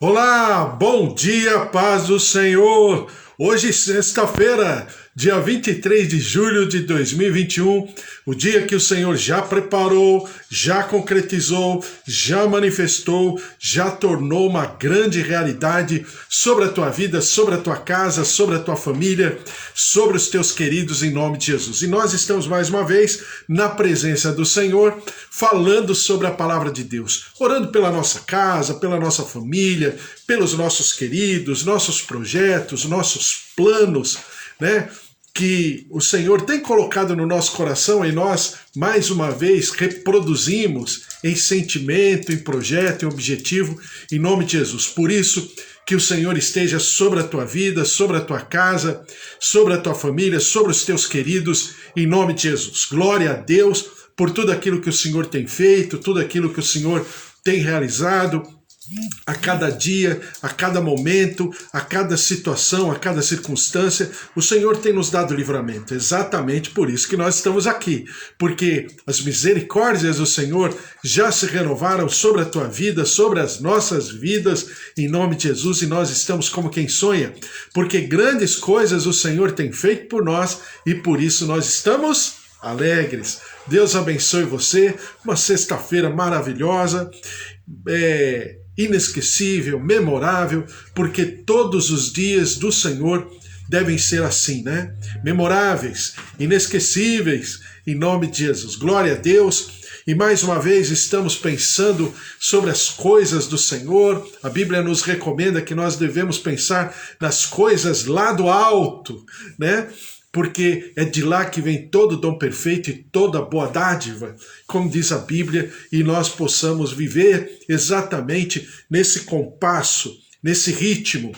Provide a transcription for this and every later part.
Olá, bom dia, paz do Senhor. Hoje, sexta-feira, dia 23 de julho de 2021, o dia que o Senhor já preparou, já concretizou, já manifestou, já tornou uma grande realidade sobre a tua vida, sobre a tua casa, sobre a tua família, sobre os teus queridos, em nome de Jesus. E nós estamos mais uma vez na presença do Senhor, falando sobre a palavra de Deus, orando pela nossa casa, pela nossa família, pelos nossos queridos, nossos projetos, nossos planos, né? Que o Senhor tem colocado no nosso coração e nós, mais uma vez, reproduzimos em sentimento, em projeto, em objetivo, em nome de Jesus. Por isso, que o Senhor esteja sobre a tua vida, sobre a tua casa, sobre a tua família, sobre os teus queridos, em nome de Jesus. Glória a Deus por tudo aquilo que o Senhor tem feito, tudo aquilo que o Senhor tem realizado, a cada dia, a cada momento, a cada situação, a cada circunstância, o Senhor tem nos dado livramento. Exatamente por isso que nós estamos aqui, porque as misericórdias do Senhor já se renovaram sobre a tua vida, sobre as nossas vidas, em nome de Jesus, e nós estamos como quem sonha, porque grandes coisas o Senhor tem feito por nós e por isso nós estamos alegres. Deus abençoe você, uma sexta-feira maravilhosa, inesquecível, memorável, porque todos os dias do Senhor devem ser assim, né? Memoráveis, inesquecíveis, em nome de Jesus. Glória a Deus. E mais uma vez estamos pensando sobre as coisas do Senhor. A Bíblia nos recomenda que nós devemos pensar nas coisas lá do alto, né? Porque é de lá que vem todo dom perfeito e toda boa dádiva, como diz a Bíblia, e nós possamos viver exatamente nesse compasso, nesse ritmo,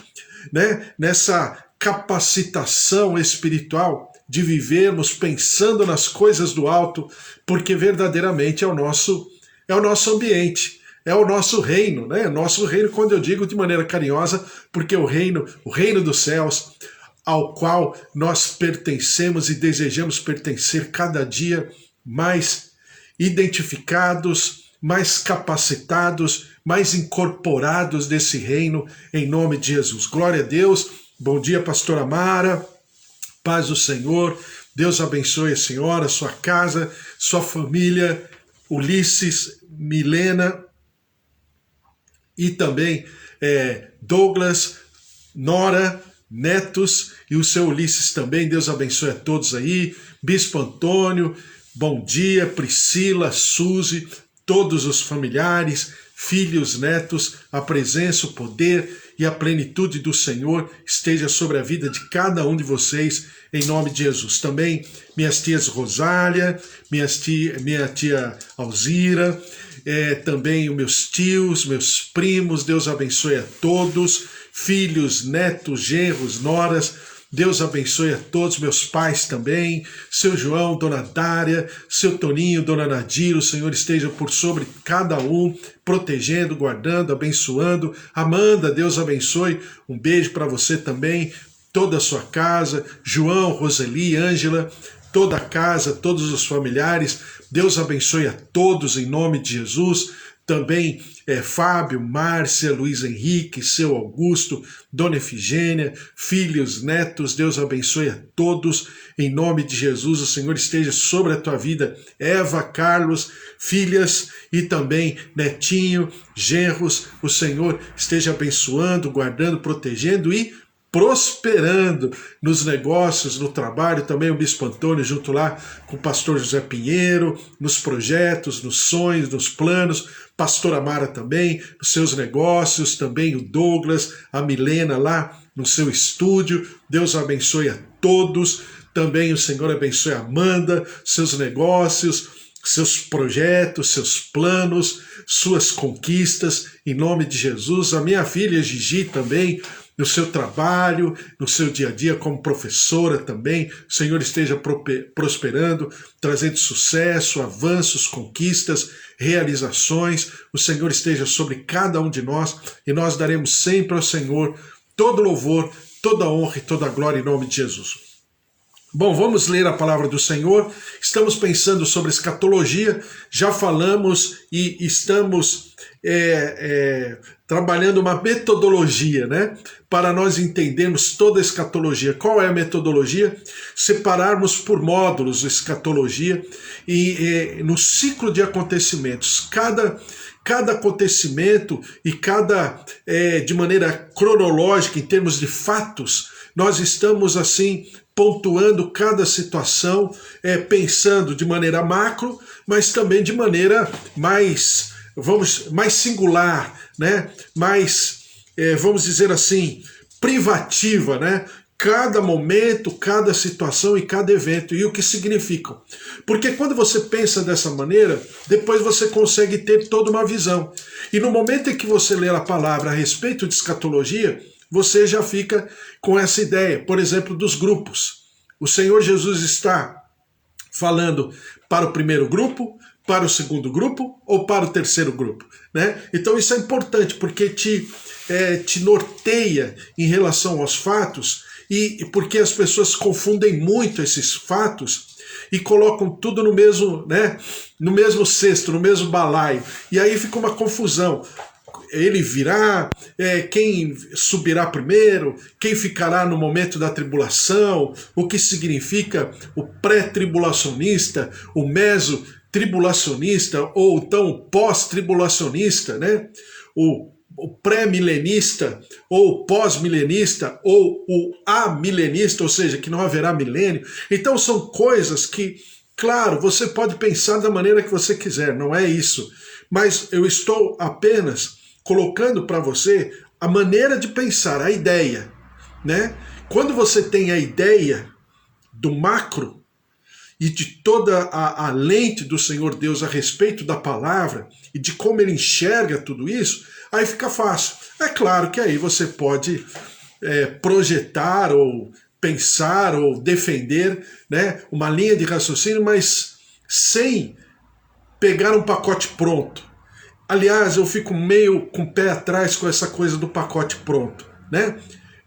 né? Nessa capacitação espiritual de vivermos pensando nas coisas do alto, porque verdadeiramente é o nosso ambiente. É o nosso reino, né? Nosso reino, quando eu digo de maneira carinhosa, porque o reino dos céus, ao qual nós pertencemos e desejamos pertencer cada dia mais identificados, mais capacitados, mais incorporados desse reino, em nome de Jesus. Glória a Deus. Bom dia, pastora Mara. Paz do Senhor. Deus abençoe a senhora, sua casa, sua família, Ulisses, Milena e também Douglas, Nora, netos e o seu Ulisses também. Deus abençoe a todos aí. Bispo Antônio, bom dia. Priscila, Suzy, todos os familiares, filhos, netos, a presença, o poder e a plenitude do Senhor esteja sobre a vida de cada um de vocês, em nome de Jesus. Também minhas tias Rosália, minha tia Alzira, também os meus tios, meus primos. Deus abençoe a todos, filhos, netos, genros, noras. Deus abençoe a todos, meus pais também, seu João, dona Dária, seu Toninho, dona Nadir. O Senhor esteja por sobre cada um, protegendo, guardando, abençoando. Amanda, Deus abençoe, um beijo para você também, toda a sua casa, João, Roseli, Ângela, toda a casa, todos os familiares. Deus abençoe a todos em nome de Jesus. Também Fábio, Márcia, Luiz Henrique, seu Augusto, Dona Efigênia, filhos, netos. Deus abençoe a todos em nome de Jesus. O Senhor esteja sobre a tua vida. Eva, Carlos, filhas e também netinho, genros. O Senhor esteja abençoando, guardando, protegendo e prosperando nos negócios, no trabalho. Também o Bispo Antônio junto lá com o pastor José Pinheiro, nos projetos, nos sonhos, nos planos. Pastora Mara também, nos seus negócios, também o Douglas, a Milena lá no seu estúdio. Deus abençoe a todos. Também o Senhor abençoe a Amanda, seus negócios, seus projetos, seus planos, suas conquistas, em nome de Jesus. A minha filha Gigi também, no seu trabalho, no seu dia a dia como professora também, o Senhor esteja prosperando, trazendo sucesso, avanços, conquistas, realizações. O Senhor esteja sobre cada um de nós e nós daremos sempre ao Senhor todo louvor, toda honra e toda glória em nome de Jesus. Bom, vamos ler a palavra do Senhor. Estamos pensando sobre escatologia, já falamos e estamos trabalhando uma metodologia, né? Para nós entendermos toda a escatologia. Qual é a metodologia? Separarmos por módulos a escatologia e no ciclo de acontecimentos. Cada acontecimento e de maneira cronológica, em termos de fatos, nós estamos assim pontuando cada situação, pensando de maneira macro, mas também de maneira mais singular, né? Mais, vamos dizer assim, privativa, né? Cada momento, cada situação e cada evento, e o que significam. Porque quando você pensa dessa maneira, depois você consegue ter toda uma visão. E no momento em que você ler a palavra a respeito de escatologia, você já fica com essa ideia, por exemplo, dos grupos. O Senhor Jesus está falando para o primeiro grupo, para o segundo grupo ou para o terceiro grupo, né? Então isso é importante porque te norteia em relação aos fatos e porque as pessoas confundem muito esses fatos e colocam tudo no mesmo, né? No mesmo cesto, no mesmo balaio. E aí fica uma confusão. Ele virá, quem subirá primeiro, quem ficará no momento da tribulação, o que significa o pré-tribulacionista, o meso-tribulacionista, ou então o pós-tribulacionista, né? O pré-milenista, ou o pós-milenista, ou o amilenista, ou seja, que não haverá milênio. Então são coisas que, claro, você pode pensar da maneira que você quiser, não é isso. Mas eu estou apenas colocando para você a maneira de pensar, a ideia, né? Quando você tem a ideia do macro e de toda a lente do Senhor Deus a respeito da palavra e de como ele enxerga tudo isso, aí fica fácil. É claro que aí você pode projetar ou pensar ou defender, né, uma linha de raciocínio, mas sem pegar um pacote pronto. Aliás, eu fico meio com o pé atrás com essa coisa do pacote pronto, né?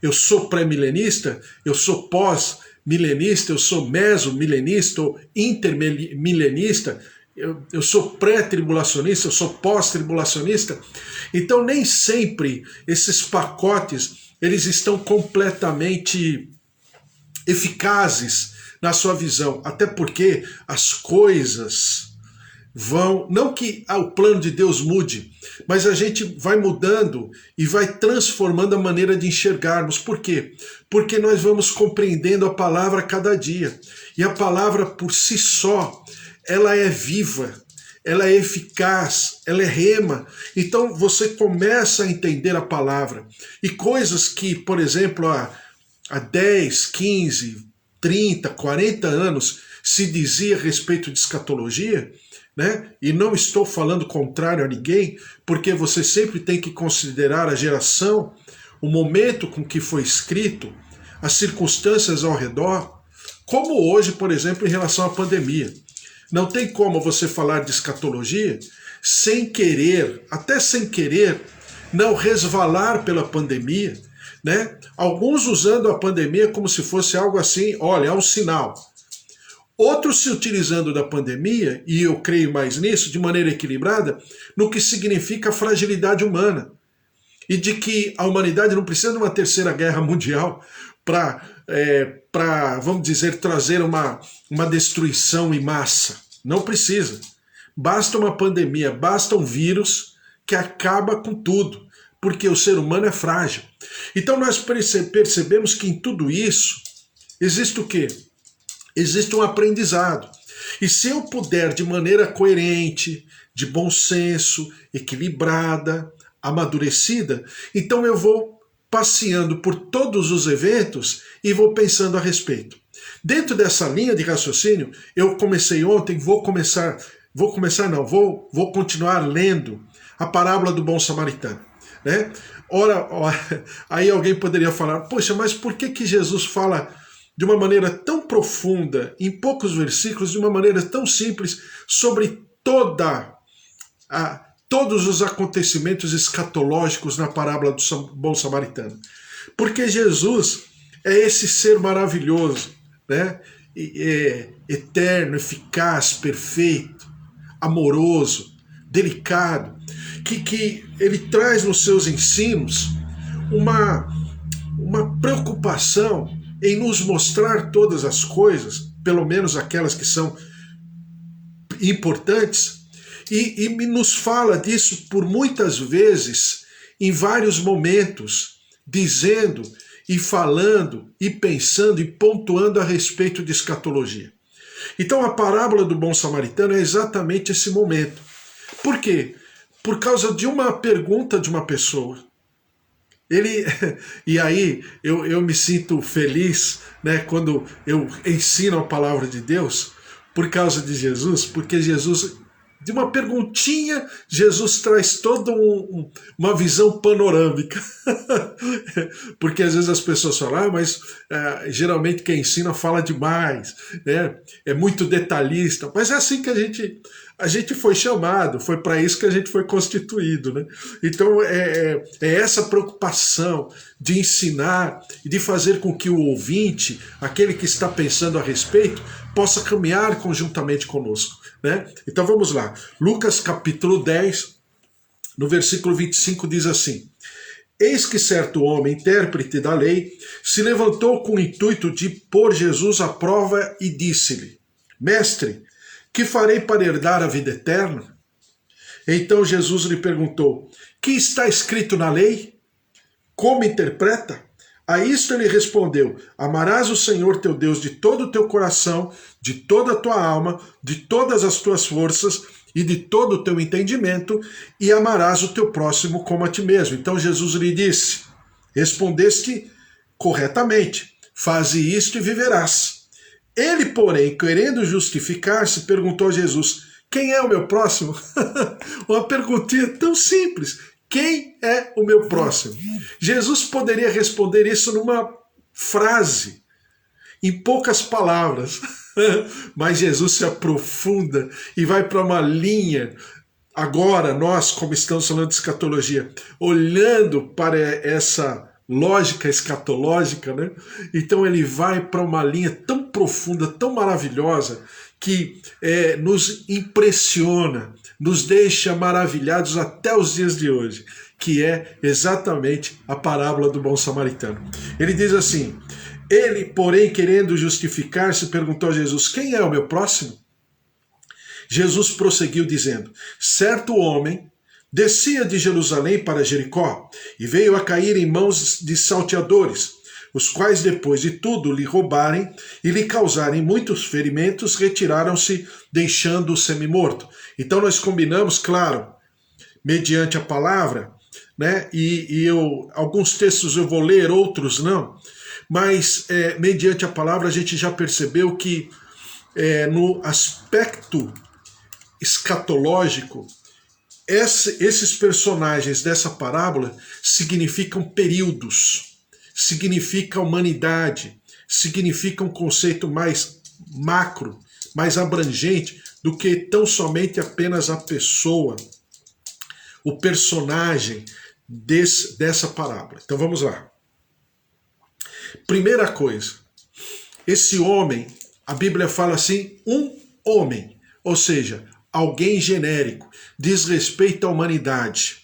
Eu sou pré-milenista, eu sou pós-milenista, eu sou meso-milenista ou intermilenista, eu sou pré-tribulacionista, eu sou pós-tribulacionista. Então nem sempre esses pacotes eles estão completamente eficazes na sua visão, até porque as coisas não que o plano de Deus mude, mas a gente vai mudando e vai transformando a maneira de enxergarmos. Por quê? Porque nós vamos compreendendo a palavra a cada dia. E a palavra por si só, ela é viva, ela é eficaz, ela é rema. Então você começa a entender a palavra. E coisas que, por exemplo, há 10, 15, 30, 40 anos se dizia a respeito de escatologia, né? E não estou falando contrário a ninguém, porque você sempre tem que considerar a geração, o momento com que foi escrito, as circunstâncias ao redor, como hoje, por exemplo, em relação à pandemia. Não tem como você falar de escatologia sem querer, até sem querer, não resvalar pela pandemia, né? Alguns usando a pandemia como se fosse algo assim, olha, é um sinal. Outros se utilizando da pandemia, e eu creio mais nisso, de maneira equilibrada, no que significa a fragilidade humana. E de que a humanidade não precisa de uma terceira guerra mundial para, vamos dizer, trazer uma destruição em massa. Não precisa. Basta uma pandemia, basta um vírus que acaba com tudo, porque o ser humano é frágil. Então nós percebemos que em tudo isso existe o quê? Existe um aprendizado. E se eu puder, de maneira coerente, de bom senso, equilibrada, amadurecida, então eu vou passeando por todos os eventos e vou pensando a respeito. Dentro dessa linha de raciocínio, eu comecei ontem, vou continuar lendo a parábola do bom samaritano, né? Ora, aí alguém poderia falar, poxa, mas por que Jesus fala de uma maneira tão profunda, em poucos versículos, de uma maneira tão simples, sobre todos os acontecimentos escatológicos na parábola do bom samaritano? Porque Jesus é esse ser maravilhoso, né? eterno, eficaz, perfeito, amoroso, delicado, que ele traz nos seus ensinos uma preocupação em nos mostrar todas as coisas, pelo menos aquelas que são importantes, e nos fala disso por muitas vezes, em vários momentos, dizendo e falando e pensando e pontuando a respeito de escatologia. Então a parábola do bom samaritano é exatamente esse momento. Por quê? Por causa de uma pergunta de uma pessoa. E aí eu me sinto feliz, né, quando eu ensino a palavra de Deus por causa de Jesus, porque Jesus, de uma perguntinha, Jesus traz toda uma visão panorâmica. Porque às vezes as pessoas falam, mas geralmente quem ensina fala demais, né? É muito detalhista, mas é assim que a gente foi chamado, foi para isso que a gente foi constituído, né? Então é essa preocupação de ensinar e de fazer com que o ouvinte, aquele que está pensando a respeito, possa caminhar conjuntamente conosco, né? Então vamos lá, Lucas capítulo 10, no versículo 25 diz assim: eis que certo homem, intérprete da lei, se levantou com o intuito de pôr Jesus à prova e disse-lhe: mestre, que farei para herdar a vida eterna? Então Jesus lhe perguntou: que está escrito na lei? Como interpreta? A isto ele respondeu: amarás o Senhor teu Deus de todo o teu coração, de toda a tua alma, de todas as tuas forças e de todo o teu entendimento, e amarás o teu próximo como a ti mesmo. Então Jesus lhe disse: respondeste corretamente, faze isto e viverás. Ele, porém, querendo justificar-se, perguntou a Jesus: quem é o meu próximo? Uma perguntinha tão simples. Quem é o meu próximo? Jesus poderia responder isso numa frase, em poucas palavras, mas Jesus se aprofunda e vai para uma linha. Agora, nós, como estamos falando de escatologia, olhando para essa lógica escatológica, né? Então ele vai para uma linha tão profunda, tão maravilhosa, que nos impressiona, nos deixa maravilhados até os dias de hoje, que é exatamente a parábola do bom samaritano. Ele diz assim: ele, porém, querendo justificar-se, perguntou a Jesus: quem é o meu próximo? Jesus prosseguiu dizendo: certo homem descia de Jerusalém para Jericó e veio a cair em mãos de salteadores, os quais, depois de tudo lhe roubarem e lhe causarem muitos ferimentos, retiraram-se, deixando-o semi-morto. Então nós combinamos, claro, mediante a palavra, né? Alguns textos eu vou ler, outros não, mas mediante a palavra a gente já percebeu que no aspecto escatológico, esses personagens dessa parábola significam períodos, significa humanidade, significa um conceito mais macro, mais abrangente do que tão somente apenas a pessoa, o personagem dessa parábola. Então vamos lá. Primeira coisa, esse homem, a Bíblia fala assim, um homem, ou seja, alguém genérico, diz respeito à humanidade.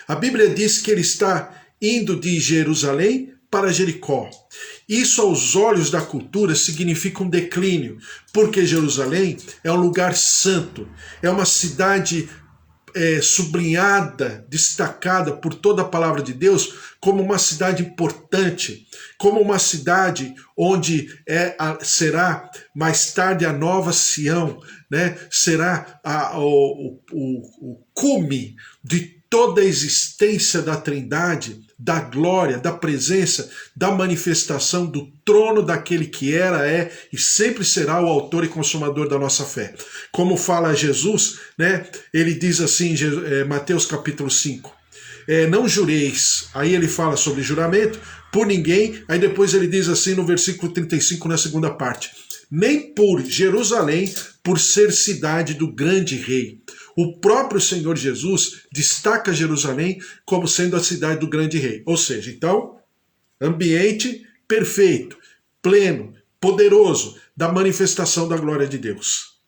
A Bíblia diz que ele está indo de Jerusalém para Jericó. Isso, aos olhos da cultura, significa um declínio, porque Jerusalém é um lugar santo, é uma cidade sublinhada, destacada por toda a palavra de Deus como uma cidade importante, como uma cidade onde será mais tarde a nova Sião, né? Será o cume de toda a existência da Trindade, da glória, da presença, da manifestação do trono daquele que era, é e sempre será o autor e consumador da nossa fé. Como fala Jesus, né? Ele diz assim, Mateus capítulo 5, não jureis, aí ele fala sobre juramento, por ninguém, aí depois ele diz assim no versículo 35, na segunda parte: nem por Jerusalém, por ser cidade do grande rei. O próprio Senhor Jesus destaca Jerusalém como sendo a cidade do grande rei. Ou seja, então, ambiente perfeito, pleno, poderoso, da manifestação da glória de Deus.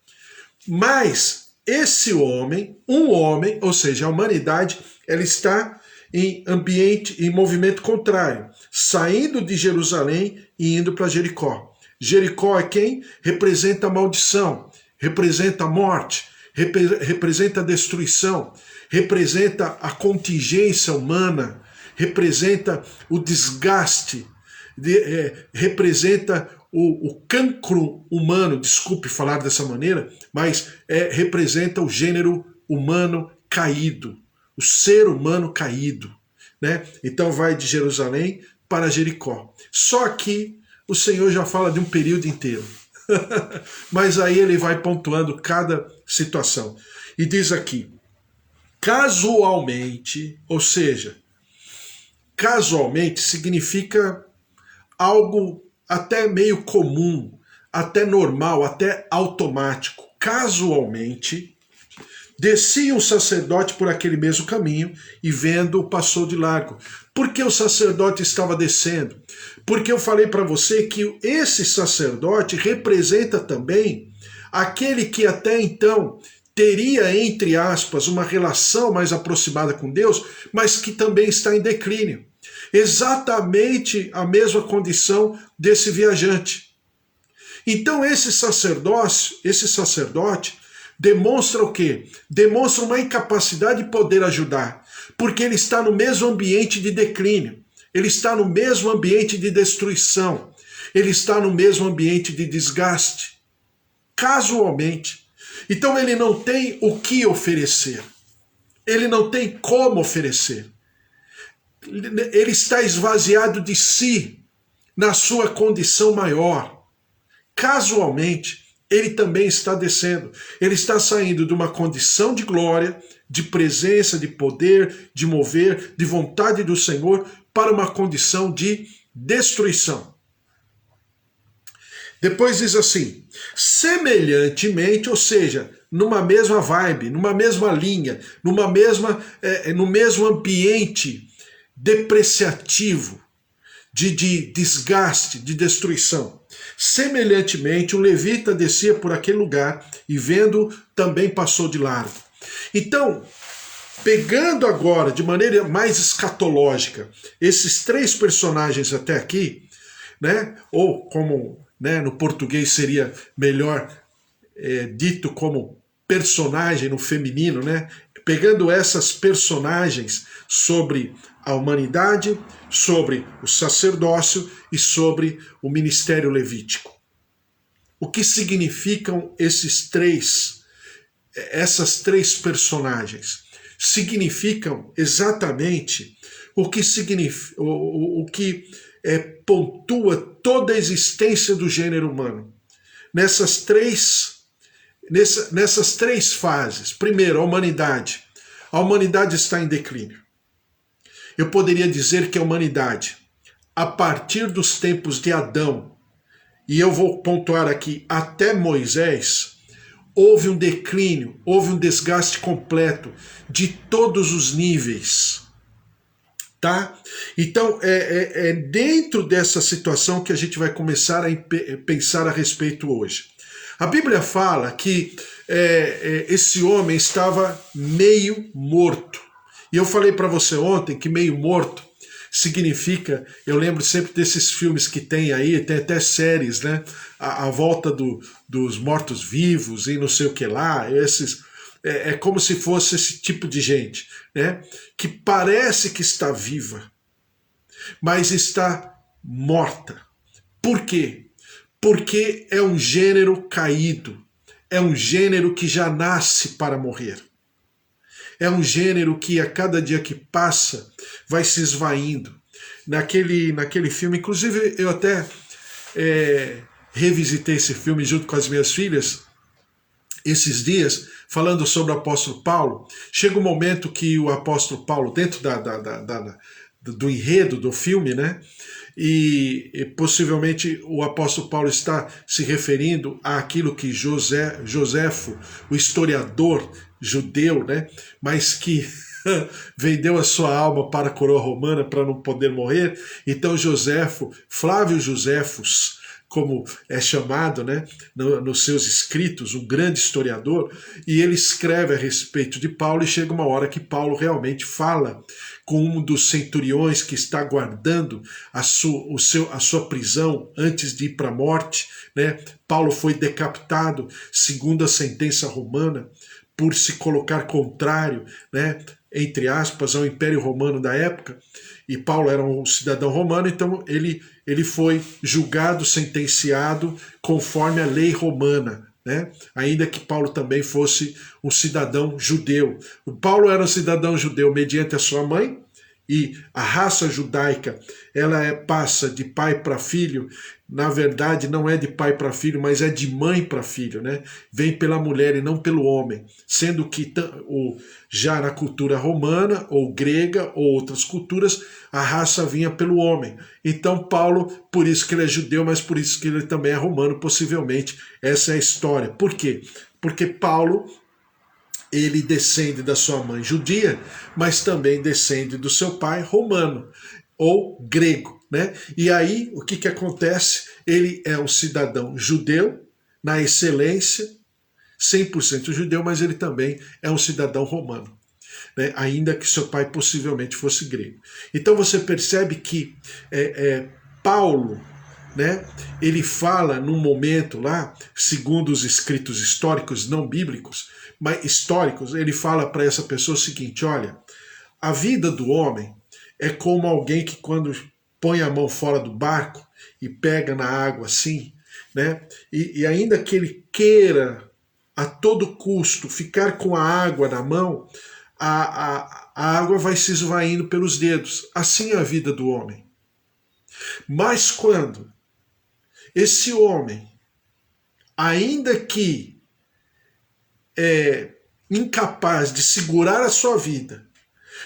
Mas esse homem, ou seja, a humanidade, ela está em movimento contrário, saindo de Jerusalém e indo para Jericó. Jericó é quem? Representa a maldição, representa a morte, representa a destruição, representa a contingência humana, representa o desgaste, representa o cancro humano, desculpe falar dessa maneira, mas representa o gênero humano caído, o ser humano caído, né? Então vai de Jerusalém para Jericó. Só que o Senhor já fala de um período inteiro. Mas aí ele vai pontuando cada situação. E diz aqui, casualmente, ou seja, casualmente significa algo até meio comum, até normal, até automático. Casualmente, descia um sacerdote por aquele mesmo caminho e vendo passou de largo. Por que o sacerdote estava descendo? Porque eu falei para você que esse sacerdote representa também aquele que até então teria, entre aspas, uma relação mais aproximada com Deus, mas que também está em declínio. Exatamente a mesma condição desse viajante. Então esse sacerdote demonstra o quê? Demonstra uma incapacidade de poder ajudar, porque ele está no mesmo ambiente de declínio, ele está no mesmo ambiente de destruição, ele está no mesmo ambiente de desgaste, casualmente. Então ele não tem o que oferecer, ele não tem como oferecer, ele está esvaziado de si, na sua condição maior. Casualmente, ele também está descendo. Ele está saindo de uma condição de glória, de presença, de poder, de mover, de vontade do Senhor, para uma condição de destruição. Depois diz assim, semelhantemente, ou seja, numa mesma vibe, numa mesma linha, no mesmo ambiente depreciativo, de desgaste, de destruição. Semelhantemente, um levita descia por aquele lugar e vendo, também passou de largo. Então, pegando agora de maneira mais escatológica esses três personagens até aqui, né? Ou como, né, no português seria melhor dito como personagem no feminino, né? Pegando essas personagens sobre a humanidade, sobre o sacerdócio e sobre o ministério levítico. O que significam essas três personagens? Significam exatamente o que pontua toda a existência do gênero humano. Nessas três fases. Primeiro, a humanidade. A humanidade está em declínio. Eu poderia dizer que a humanidade, a partir dos tempos de Adão, e eu vou pontuar aqui até Moisés, houve um declínio, houve um desgaste completo de todos os níveis. Tá? Então, é dentro dessa situação que a gente vai começar a pensar a respeito hoje. A Bíblia fala que esse homem estava meio morto. E eu falei para você ontem que meio morto significa, eu lembro sempre desses filmes que tem aí, tem até séries, né? A volta dos mortos-vivos e não sei o que lá, é como se fosse esse tipo de gente, né? Que parece que está viva, mas está morta. Por quê? Porque é um gênero caído, é um gênero que já nasce para morrer. É um gênero que a cada dia que passa vai se esvaindo. Naquele filme, inclusive eu até revisitei esse filme junto com as minhas filhas esses dias, falando sobre o apóstolo Paulo. Chega um momento que o apóstolo Paulo, dentro do enredo do filme, né? E possivelmente o apóstolo Paulo está se referindo àquilo que Joséfo, o historiador judeu, né, mas que vendeu a sua alma para a coroa romana para não poder morrer. Então Flávio Joséfos, como é chamado, né, nos seus escritos, um grande historiador, e ele escreve a respeito de Paulo, e chega uma hora que Paulo realmente fala com um dos centuriões que está guardando a sua prisão antes de ir para a morte, né? Paulo foi decapitado, segundo a sentença romana, por se colocar contrário, né, entre aspas, ao Império Romano da época, e Paulo era um cidadão romano, então ele foi julgado, sentenciado conforme a lei romana, né? Ainda que Paulo também fosse um cidadão judeu. O Paulo era um cidadão judeu mediante a sua mãe, e a raça judaica ela passa de pai para filho. Na verdade não é de pai para filho, mas é de mãe para filho, né? Vem pela mulher e não pelo homem, sendo que já na cultura romana ou grega ou outras culturas a raça vinha pelo homem. Então Paulo, por isso que ele é judeu, mas por isso que ele também é romano, possivelmente. Essa é a história. Por quê? Porque Paulo, ele descende da sua mãe judia, mas também descende do seu pai romano ou grego, né? E aí, o que acontece? Ele é um cidadão judeu, na excelência, 100% judeu, mas ele também é um cidadão romano, né? Ainda que seu pai possivelmente fosse grego. Então você percebe que Paulo, né, ele fala num momento lá, segundo os escritos históricos não bíblicos, mas históricos, ele fala para essa pessoa o seguinte: olha, a vida do homem é como alguém que quando põe a mão fora do barco e pega na água assim, né, e ainda que ele queira a todo custo ficar com a água na mão, a água vai se esvaindo pelos dedos. Assim é a vida do homem. Mas quando esse homem, ainda que incapaz de segurar a sua vida,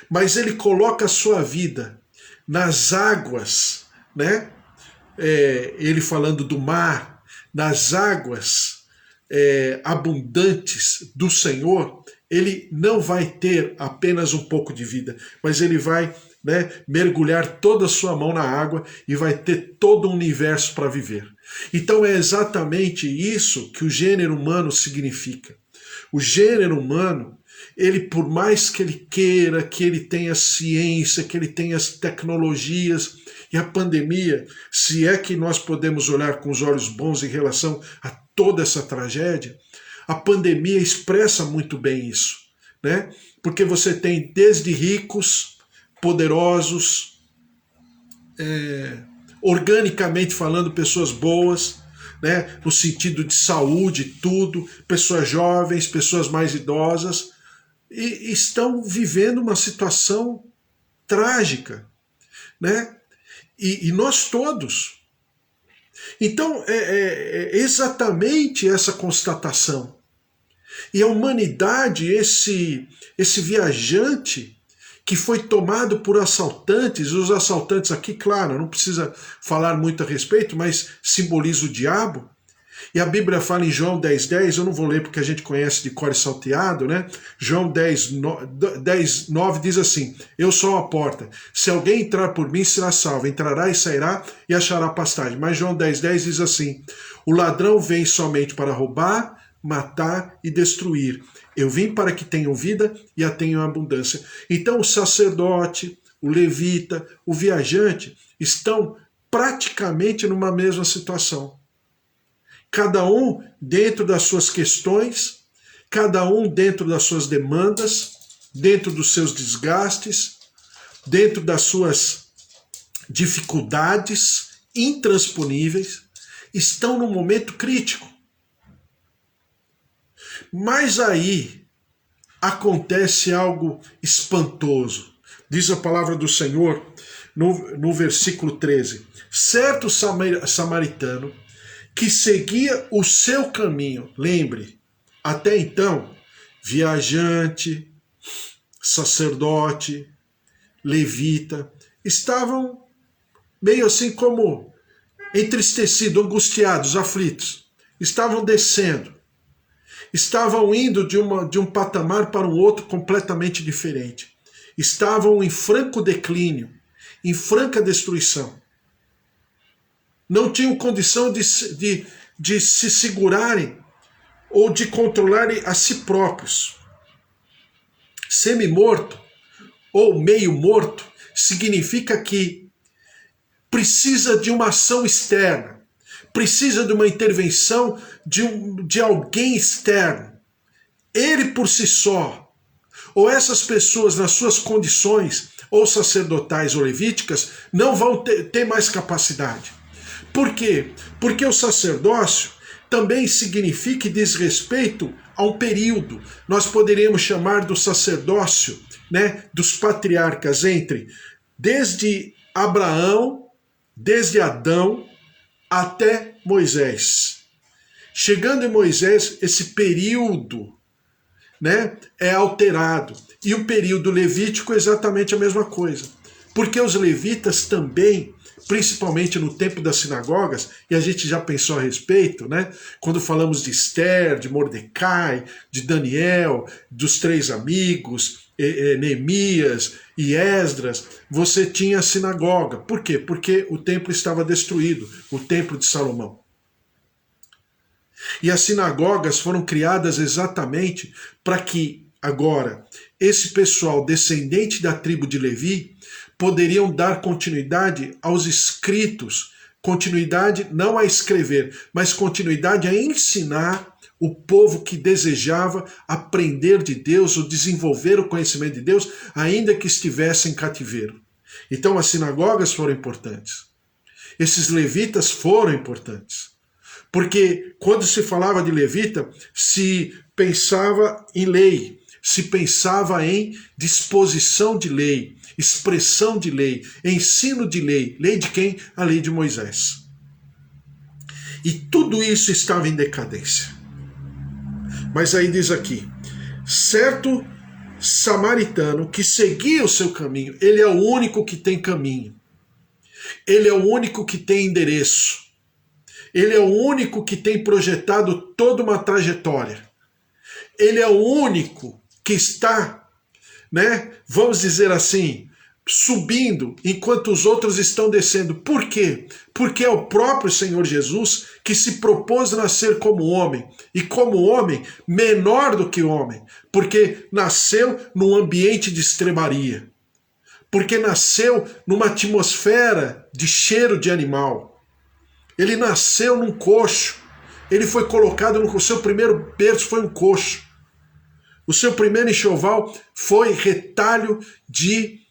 mas ele coloca a sua vida nas águas, né? Ele falando do mar, nas águas abundantes do Senhor, ele não vai ter apenas um pouco de vida, mas ele vai, né, mergulhar toda a sua mão na água e vai ter todo o universo para viver. Então é exatamente isso que o gênero humano significa. O gênero humano, ele, por mais que ele queira, que ele tenha ciência, que ele tenha as tecnologias, e a pandemia, se é que nós podemos olhar com os olhos bons em relação a toda essa tragédia, a pandemia expressa muito bem isso, né? Porque você tem desde ricos, poderosos, organicamente falando, pessoas boas, né, no sentido de saúde, tudo, pessoas jovens, pessoas mais idosas, e estão vivendo uma situação trágica, né? E nós todos. Então, é exatamente essa constatação. E a humanidade, esse viajante que foi tomado por assaltantes, os assaltantes aqui, claro, não precisa falar muito a respeito, mas simboliza o diabo. E a Bíblia fala em João 10,10, eu não vou ler porque a gente conhece de cor e salteado, né? João 10,9 diz assim: eu sou a porta, se alguém entrar por mim será salvo, entrará e sairá e achará pastagem. Mas João 10,10 diz assim: o ladrão vem somente para roubar, matar e destruir. Eu vim para que tenham vida e a tenham em abundância. Então o sacerdote, o levita, o viajante estão praticamente numa mesma situação. Cada um dentro das suas questões, cada um dentro das suas demandas, dentro dos seus desgastes, dentro das suas dificuldades intransponíveis, estão num momento crítico. Mas aí acontece algo espantoso. Diz a palavra do Senhor no versículo 13: certo samaritano que seguia o seu caminho, lembre, até então, viajante, sacerdote, levita, estavam meio assim como entristecidos, angustiados, aflitos, estavam descendo, estavam indo de um patamar para um outro completamente diferente, estavam em franco declínio, em franca destruição. não tinham condição de se segurarem ou de controlarem a si próprios. Semi-morto ou meio morto significa que precisa de uma ação externa, precisa de uma intervenção de alguém externo. Ele por si só, ou essas pessoas nas suas condições, ou sacerdotais ou levíticas, não vão ter mais capacidade. Por quê? Porque o sacerdócio também significa e diz respeito a um período. Nós poderíamos chamar do sacerdócio, né, dos patriarcas desde Abraão, desde Adão até Moisés. Chegando em Moisés, esse período, né, é alterado. E o período levítico é exatamente a mesma coisa. Porque os levitas também, principalmente no tempo das sinagogas, e a gente já pensou a respeito, né? Quando falamos de Esther, de Mordecai, de Daniel, dos 3 amigos, Neemias e Esdras, você tinha a sinagoga. Por quê? Porque o templo estava destruído, o templo de Salomão. E as sinagogas foram criadas exatamente para que, agora, esse pessoal descendente da tribo de Levi poderiam dar continuidade aos escritos, continuidade não a escrever, mas continuidade a ensinar o povo que desejava aprender de Deus ou desenvolver o conhecimento de Deus, ainda que estivesse em cativeiro. Então as sinagogas foram importantes. Esses levitas foram importantes. Porque quando se falava de levita, se pensava em lei, se pensava em disposição de lei, expressão de lei, ensino de lei. Lei de quem? A lei de Moisés. E tudo isso estava em decadência. Mas aí diz aqui, certo samaritano que seguia o seu caminho, ele é o único que tem caminho. Ele é o único que tem endereço. Ele é o único que tem projetado toda uma trajetória. Ele é o único que está, né, vamos dizer assim, subindo enquanto os outros estão descendo. Por quê? Porque é o próprio Senhor Jesus que se propôs nascer como homem, e como homem menor do que homem, porque nasceu num ambiente de estrebaria, porque nasceu numa atmosfera de cheiro de animal. Ele nasceu num coxo, ele foi colocado no seu primeiro berço foi um coxo. O seu primeiro enxoval foi retalho de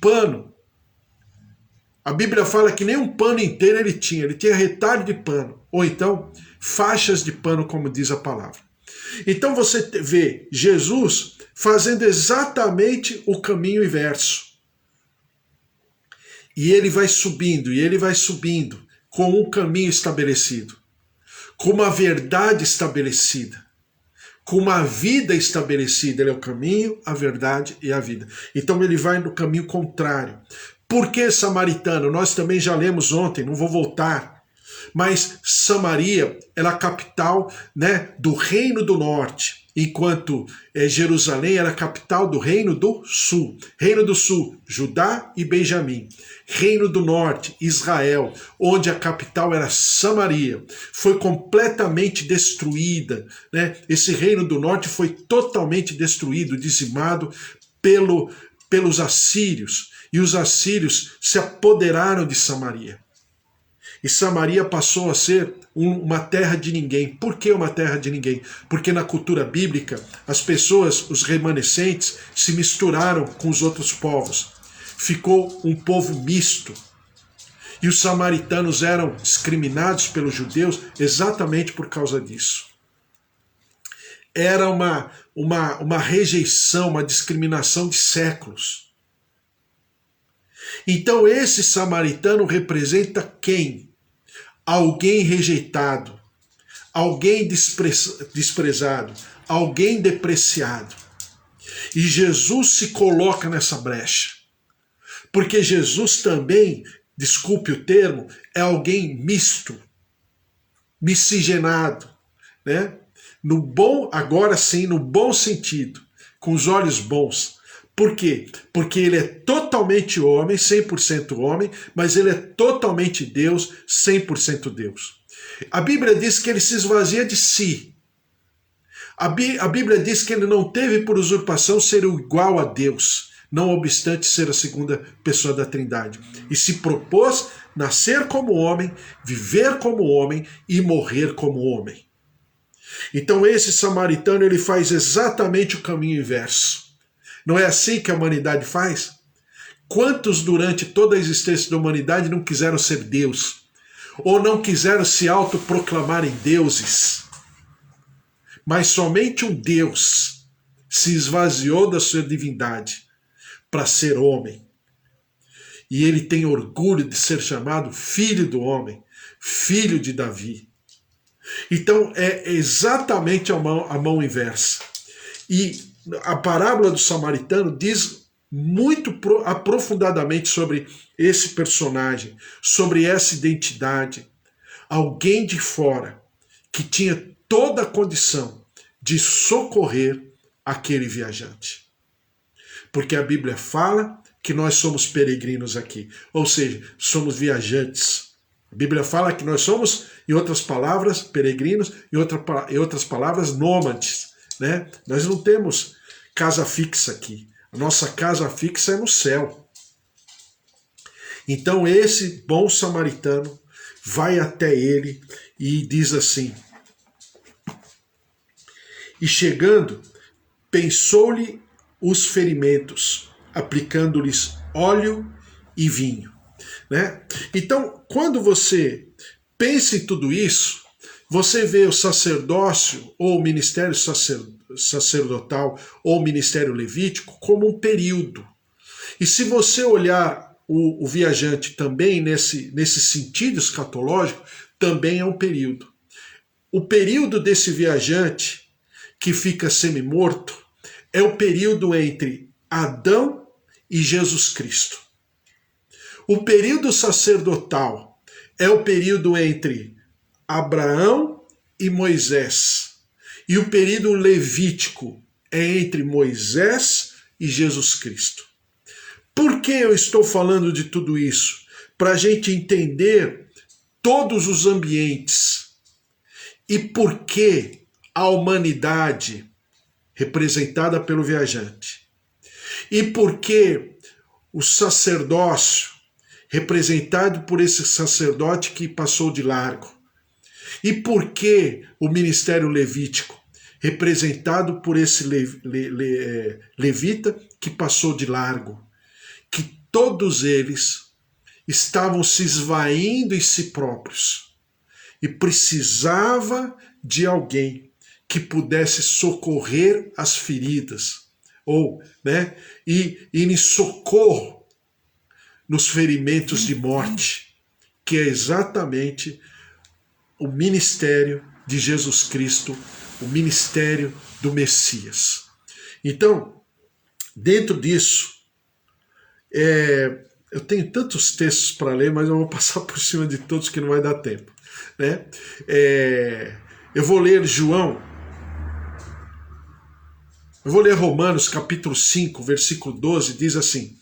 pano. A Bíblia fala que nem um pano inteiro ele tinha retalho de pano, ou então faixas de pano, como diz a palavra. Então você vê Jesus fazendo exatamente o caminho inverso. E ele vai subindo com um caminho estabelecido, com uma verdade estabelecida, com uma vida estabelecida. Ele é o caminho, a verdade e a vida. Então ele vai no caminho contrário. Por que samaritano? Nós também já lemos ontem, não vou voltar. Mas Samaria era a capital, né, do Reino do Norte, enquanto Jerusalém era a capital do Reino do Sul. Reino do Sul, Judá e Benjamim. Reino do Norte, Israel, onde a capital era Samaria. Foi completamente destruída, né? Esse Reino do Norte foi totalmente destruído, dizimado pelos assírios. E os assírios se apoderaram de Samaria. E Samaria passou a ser uma terra de ninguém. Por que uma terra de ninguém? Porque na cultura bíblica, as pessoas, os remanescentes, se misturaram com os outros povos. Ficou um povo misto. E os samaritanos eram discriminados pelos judeus exatamente por causa disso. Era uma rejeição, uma discriminação de séculos. Então esse samaritano representa quem? Alguém rejeitado, alguém desprezado, alguém depreciado. E Jesus se coloca nessa brecha. Porque Jesus também, desculpe o termo, é alguém misto, miscigenado, né? No bom, agora sim, no bom sentido, com os olhos bons, Por quê? Porque ele é totalmente homem, 100% homem, mas ele é totalmente Deus, 100% Deus. A Bíblia diz que ele se esvazia de si. A Bíblia diz que ele não teve por usurpação ser igual a Deus, não obstante ser a segunda pessoa da Trindade. E se propôs nascer como homem, viver como homem e morrer como homem. Então esse samaritano, ele faz exatamente o caminho inverso. Não é assim que a humanidade faz? Quantos durante toda a existência da humanidade não quiseram ser Deus? Ou não quiseram se autoproclamarem deuses? Mas somente um Deus se esvaziou da sua divindade para ser homem. E ele tem orgulho de ser chamado filho do homem, filho de Davi. Então é exatamente a mão inversa. E a parábola do samaritano diz muito aprofundadamente sobre esse personagem, sobre essa identidade. Alguém de fora que tinha toda a condição de socorrer aquele viajante. Porque a Bíblia fala que nós somos peregrinos aqui, ou seja, somos viajantes. A Bíblia fala que nós somos, em outras palavras, peregrinos, em outras palavras, nômades. Né? Nós não temos casa fixa aqui. A nossa casa fixa é no céu. Então esse bom samaritano vai até ele e diz assim: e chegando, pensou-lhe os ferimentos, aplicando-lhes óleo e vinho. Né? Então, quando você pensa em tudo isso, você vê o sacerdócio ou o ministério sacerdotal ou o ministério levítico como um período. E se você olhar o viajante também nesse sentido escatológico, também é um período. O período desse viajante que fica semi-morto é o período entre Adão e Jesus Cristo. O período sacerdotal é o período entre Abraão e Moisés. E o período levítico é entre Moisés e Jesus Cristo. Por que eu estou falando de tudo isso? Para a gente entender todos os ambientes e por que a humanidade representada pelo viajante e por que o sacerdócio representado por esse sacerdote que passou de largo. E por que o ministério levítico, representado por esse levita que passou de largo? Que todos eles estavam se esvaindo em si próprios e precisava de alguém que pudesse socorrer as feridas, ou, né, e em socorro nos ferimentos de morte, que é exatamente o ministério de Jesus Cristo, o ministério do Messias. Então, dentro disso, eu tenho tantos textos para ler, mas eu vou passar por cima de todos que não vai dar tempo. Né? Eu vou ler Romanos capítulo 5, versículo 12, diz assim: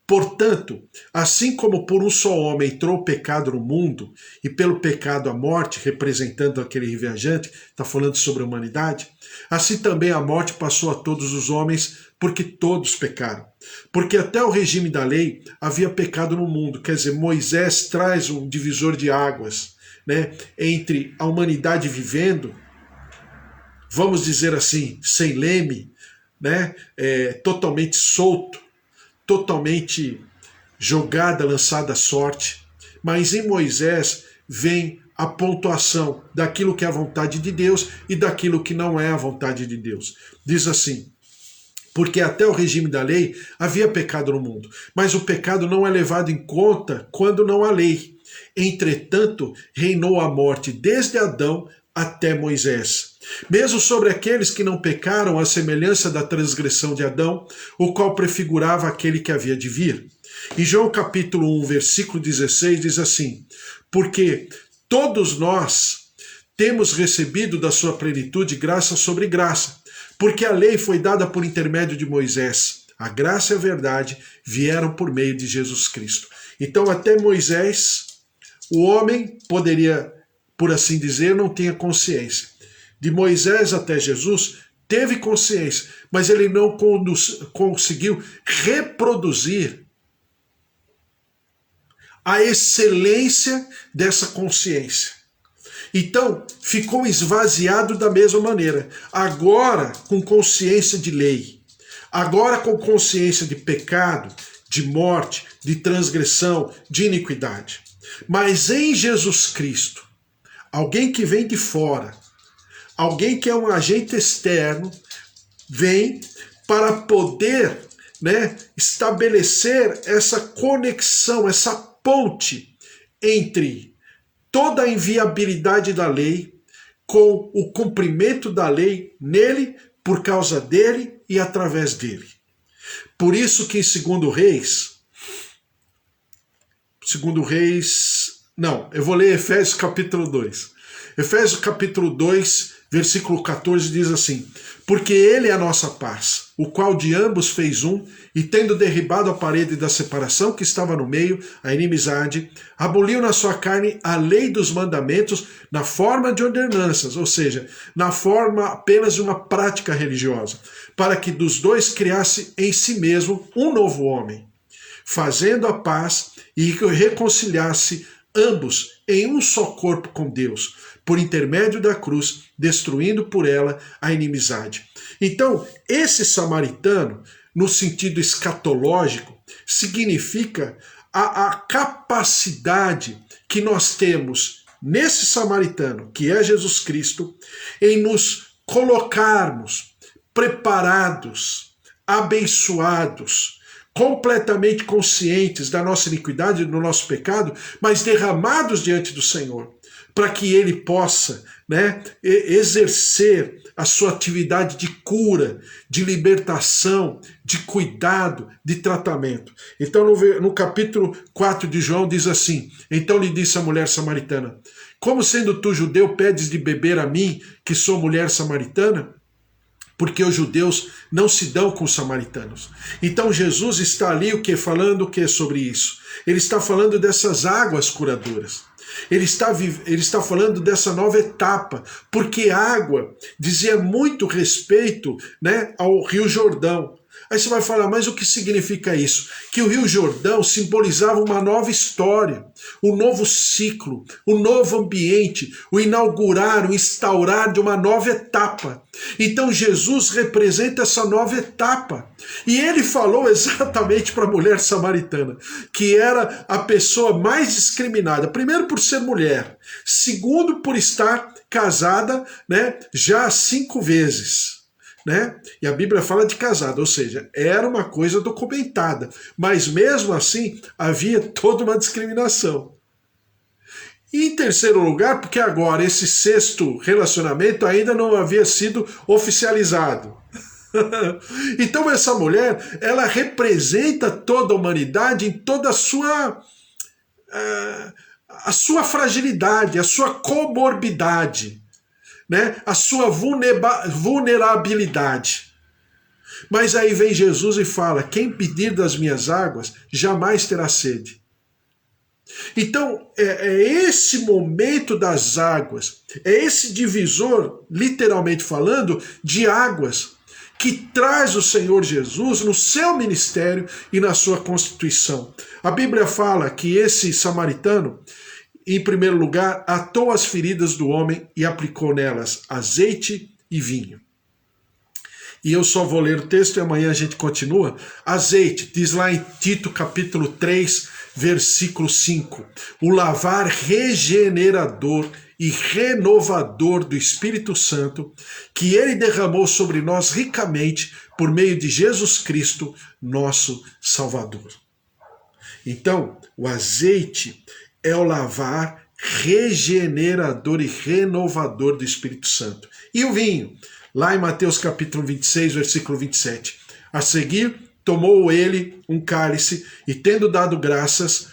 portanto, assim como por um só homem entrou o pecado no mundo, e pelo pecado a morte, representando aquele viajante, está falando sobre a humanidade, assim também a morte passou a todos os homens, porque todos pecaram. Porque até o regime da lei havia pecado no mundo. Quer dizer, Moisés traz um divisor de águas, né, entre a humanidade vivendo, vamos dizer assim, sem leme, né, totalmente solto, totalmente jogada, lançada à sorte. Mas em Moisés vem a pontuação daquilo que é a vontade de Deus e daquilo que não é a vontade de Deus. Diz assim: porque até o regime da lei havia pecado no mundo, mas o pecado não é levado em conta quando não há lei. Entretanto, reinou a morte desde Adão até Moisés, mesmo sobre aqueles que não pecaram, à semelhança da transgressão de Adão, o qual prefigurava aquele que havia de vir. Em João capítulo 1, versículo 16, diz assim: porque todos nós temos recebido da sua plenitude graça sobre graça, porque a lei foi dada por intermédio de Moisés, A graça e a verdade vieram por meio de Jesus Cristo. Então, até Moisés, o homem poderia, por assim dizer, não tinha consciência. De Moisés até Jesus, teve consciência, mas ele não conseguiu reproduzir a excelência dessa consciência. Então, ficou esvaziado da mesma maneira. Agora, com consciência de lei. Agora, com consciência de pecado, de morte, de transgressão, de iniquidade. Mas em Jesus Cristo, alguém que vem de fora, alguém que é um agente externo, vem para poder, estabelecer essa conexão, essa ponte entre toda a inviabilidade da lei com o cumprimento da lei nele, por causa dele e através dele. Por isso que em 2 Reis, eu vou ler Efésios capítulo 2. Efésios capítulo 2, versículo 14 diz assim: porque ele é a nossa paz, o qual de ambos fez um, e tendo derribado a parede da separação que estava no meio, a inimizade, aboliu na sua carne a lei dos mandamentos na forma de ordenanças, ou seja, na forma apenas de uma prática religiosa, para que dos dois criasse em si mesmo um novo homem, fazendo a paz e reconciliasse ambos em um só corpo com Deus, por intermédio da cruz, destruindo por ela a inimizade. Então, esse samaritano, no sentido escatológico, significa a capacidade que nós temos nesse samaritano, que é Jesus Cristo, em nos colocarmos preparados, abençoados, completamente conscientes da nossa iniquidade e do nosso pecado, mas derramados diante do Senhor, para que ele possa exercer a sua atividade de cura, de libertação, de cuidado, de tratamento. Então, no capítulo 4 de João diz assim: então lhe disse a mulher samaritana: como sendo tu judeu pedes de beber a mim, que sou mulher samaritana? Porque os judeus não se dão com os samaritanos. Então Jesus está ali falando o que sobre isso? Ele está falando dessas águas curadoras. Ele está falando dessa nova etapa, porque água dizia muito respeito ao Rio Jordão. Aí você vai falar, mas o que significa isso? Que o Rio Jordão simbolizava uma nova história, um novo ciclo, um novo ambiente, o inaugurar, o instaurar de uma nova etapa. Então Jesus representa essa nova etapa. E ele falou exatamente para a mulher samaritana, que era a pessoa mais discriminada, primeiro por ser mulher, segundo por estar casada já 5 vezes. E a Bíblia fala de casado, ou seja, era uma coisa documentada, mas mesmo assim havia toda uma discriminação. E em terceiro lugar, porque agora esse 6º relacionamento ainda não havia sido oficializado. Então essa mulher, ela representa toda a humanidade em toda a sua fragilidade, a sua comorbidade. A sua vulnerabilidade. Mas aí vem Jesus e fala: quem pedir das minhas águas jamais terá sede. Então é esse momento das águas, é esse divisor, literalmente falando, de águas, que traz o Senhor Jesus no seu ministério e na sua constituição. A Bíblia fala que esse samaritano, em primeiro lugar, atou as feridas do homem e aplicou nelas azeite e vinho. E eu só vou ler o texto e amanhã a gente continua. Azeite, diz lá em Tito capítulo 3, versículo 5. O lavar regenerador e renovador do Espírito Santo, que ele derramou sobre nós ricamente por meio de Jesus Cristo, nosso Salvador. Então, o azeite é o lavar regenerador e renovador do Espírito Santo. E o vinho, lá em Mateus capítulo 26, versículo 27. A seguir, tomou ele um cálice e, tendo dado graças,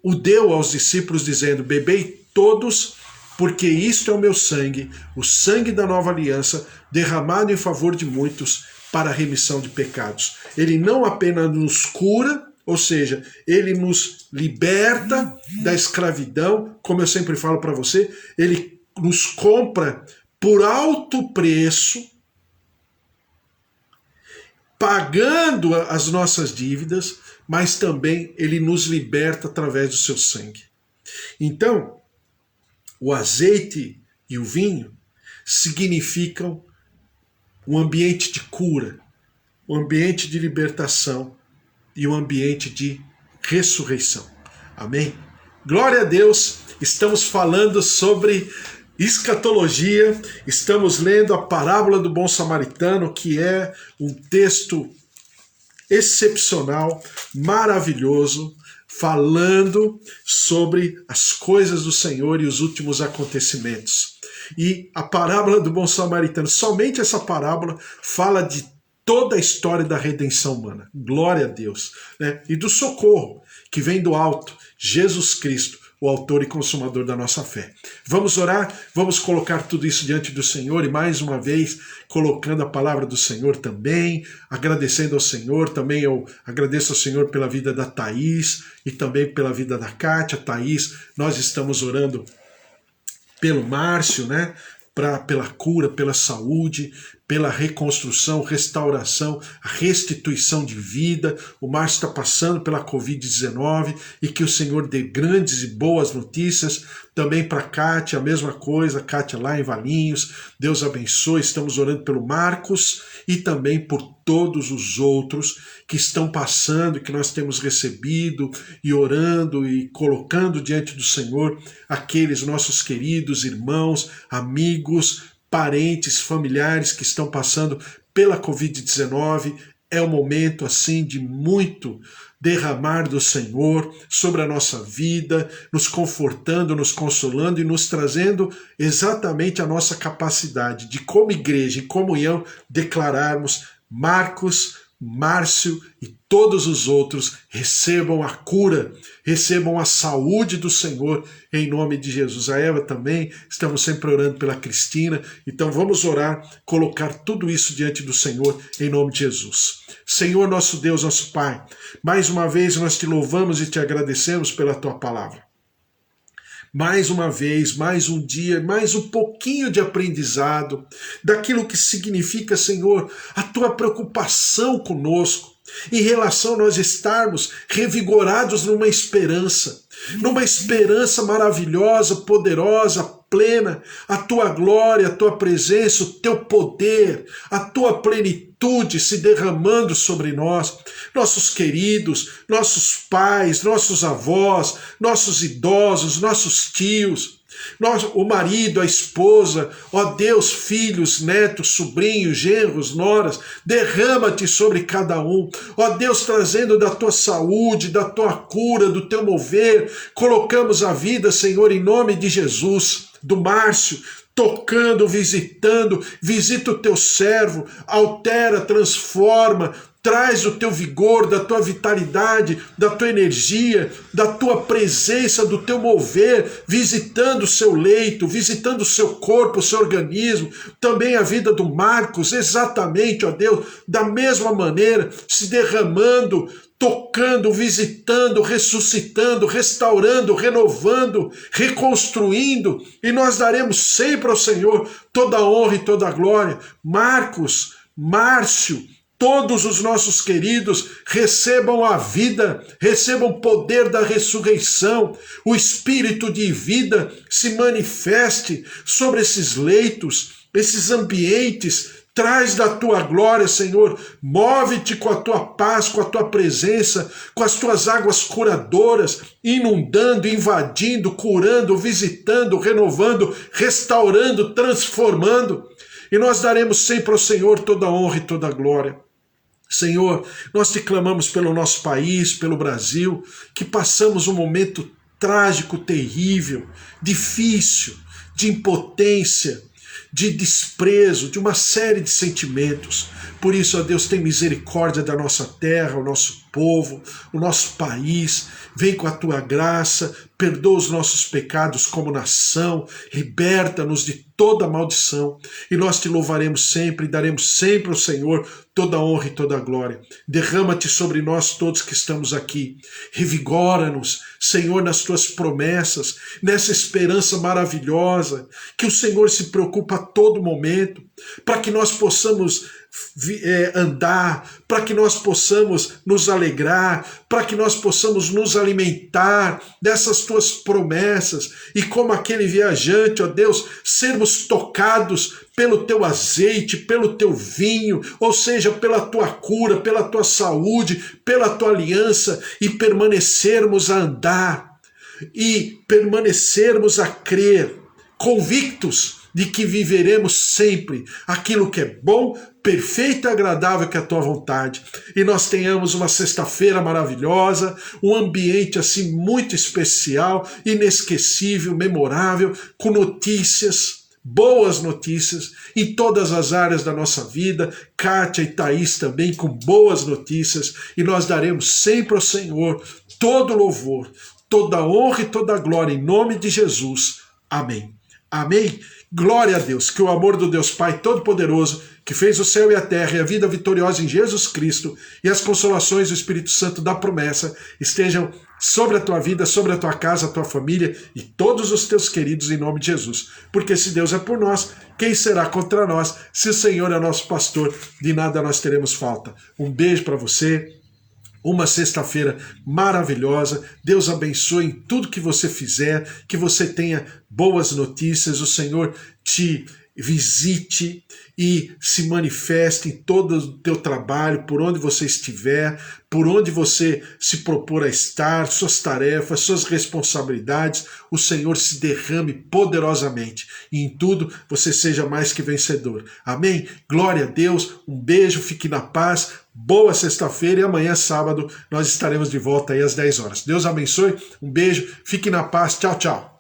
o deu aos discípulos, dizendo: bebei todos, porque isto é o meu sangue, o sangue da nova aliança, derramado em favor de muitos, para a remissão de pecados. Ele não apenas nos cura, ou seja, ele nos liberta da escravidão, como eu sempre falo para você, ele nos compra por alto preço, pagando as nossas dívidas, mas também ele nos liberta através do seu sangue. Então, o azeite e o vinho significam um ambiente de cura, um ambiente de libertação e um ambiente de ressurreição. Amém? Glória a Deus! Estamos falando sobre escatologia, estamos lendo a parábola do bom samaritano, que é um texto excepcional, maravilhoso, falando sobre as coisas do Senhor e os últimos acontecimentos. E a parábola do bom samaritano, somente essa parábola fala de toda a história da redenção humana. Glória a Deus. Né? E do socorro que vem do alto, Jesus Cristo, o autor e consumador da nossa fé. Vamos orar, vamos colocar tudo isso diante do Senhor e mais uma vez colocando a palavra do Senhor também, agradecendo ao Senhor, também eu agradeço ao Senhor pela vida da Thaís e também pela vida da Kátia. Thaís, nós estamos orando pelo Márcio, né? Pela cura, pela saúde, pela reconstrução, restauração, a restituição de vida. O Márcio está passando pela Covid-19 e que o Senhor dê grandes e boas notícias. Também para a Kátia, a mesma coisa, Kátia lá em Valinhos. Deus abençoe, estamos orando pelo Marcos e também por todos os outros que estão passando, que nós temos recebido e orando e colocando diante do Senhor aqueles nossos queridos irmãos, amigos, parentes, familiares que estão passando pela Covid-19. É um momento assim de muito derramar do Senhor sobre a nossa vida, nos confortando, nos consolando e nos trazendo exatamente a nossa capacidade de, como igreja e comunhão, declararmos: Marcos, Márcio e todos os outros recebam a cura, recebam a saúde do Senhor em nome de Jesus. A Eva também, estamos sempre orando pela Cristina, então vamos orar, colocar tudo isso diante do Senhor em nome de Jesus. Senhor, nosso Deus, nosso Pai, mais uma vez nós te louvamos e te agradecemos pela tua palavra. Mais uma vez, mais um dia, mais um pouquinho de aprendizado daquilo que significa, Senhor, a tua preocupação conosco, em relação a nós estarmos revigorados numa esperança maravilhosa, poderosa, plena, a tua glória, a tua presença, o teu poder, a tua plenitude se derramando sobre nós, nossos queridos, nossos pais, nossos avós, nossos idosos, nossos tios, o marido, a esposa, ó Deus, filhos, netos, sobrinhos, genros, noras, derrama-te sobre cada um, ó Deus, trazendo da tua saúde, da tua cura, do teu mover, colocamos a vida, Senhor, em nome de Jesus, do Márcio, tocando, visitando, visita o teu servo, altera, transforma, traz o teu vigor, da tua vitalidade, da tua energia, da tua presença, do teu mover, visitando o seu leito, visitando o seu corpo, o seu organismo, também a vida do Marcos, exatamente, ó Deus, da mesma maneira, se derramando, tocando, visitando, ressuscitando, restaurando, renovando, reconstruindo, e nós daremos sempre ao Senhor toda a honra e toda a glória. Marcos, Márcio, todos os nossos queridos recebam a vida, recebam o poder da ressurreição, o espírito de vida se manifeste sobre esses leitos, esses ambientes. Traz da tua glória, Senhor, move-te com a tua paz, com a tua presença, com as tuas águas curadoras, inundando, invadindo, curando, visitando, renovando, restaurando, transformando. E nós daremos sempre ao Senhor toda a honra e toda a glória. Senhor, nós te clamamos pelo nosso país, pelo Brasil, que passamos um momento trágico, terrível, difícil, de impotência, de desprezo, de uma série de sentimentos. Por isso, ó Deus, tem misericórdia da nossa terra, o nosso povo, o nosso país. Vem com a tua graça, perdoa os nossos pecados como nação, liberta-nos de toda maldição, e nós te louvaremos sempre e daremos sempre ao Senhor toda a honra e toda a glória. Derrama-te sobre nós todos que estamos aqui, revigora-nos, Senhor, nas tuas promessas, nessa esperança maravilhosa, que o Senhor se preocupa a todo momento, para que nós possamos andar, para que nós possamos nos alegrar, para que nós possamos nos alimentar dessas tuas promessas e como aquele viajante, ó Deus, sermos tocados pelo teu azeite, pelo teu vinho, ou seja, pela tua cura, pela tua saúde, pela tua aliança e permanecermos a andar e permanecermos a crer, convictos de que viveremos sempre aquilo que é bom, perfeito e agradável, que é a tua vontade. E nós tenhamos uma sexta-feira maravilhosa, um ambiente assim muito especial, inesquecível, memorável, com notícias, boas notícias em todas as áreas da nossa vida. Kátia e Thaís também com boas notícias, e nós daremos sempre ao Senhor todo louvor, toda honra e toda glória em nome de Jesus. Amém. Amém. Glória a Deus, que o amor do Deus Pai Todo-Poderoso, que fez o céu e a terra e a vida vitoriosa em Jesus Cristo, e as consolações do Espírito Santo da promessa estejam sobre a tua vida, sobre a tua casa, a tua família e todos os teus queridos em nome de Jesus. Porque se Deus é por nós, quem será contra nós? Se o Senhor é nosso pastor, de nada nós teremos falta. Um beijo para você. Uma sexta-feira maravilhosa. Deus abençoe em tudo que você fizer, que você tenha boas notícias, o Senhor te visite e se manifeste em todo o teu trabalho, por onde você estiver, por onde você se propor a estar, suas tarefas, suas responsabilidades, o Senhor se derrame poderosamente e em tudo você seja mais que vencedor. Amém? Glória a Deus, um beijo, fique na paz, boa sexta-feira e amanhã, sábado, nós estaremos de volta aí às 10 horas. Deus abençoe, um beijo, fique na paz, tchau, tchau.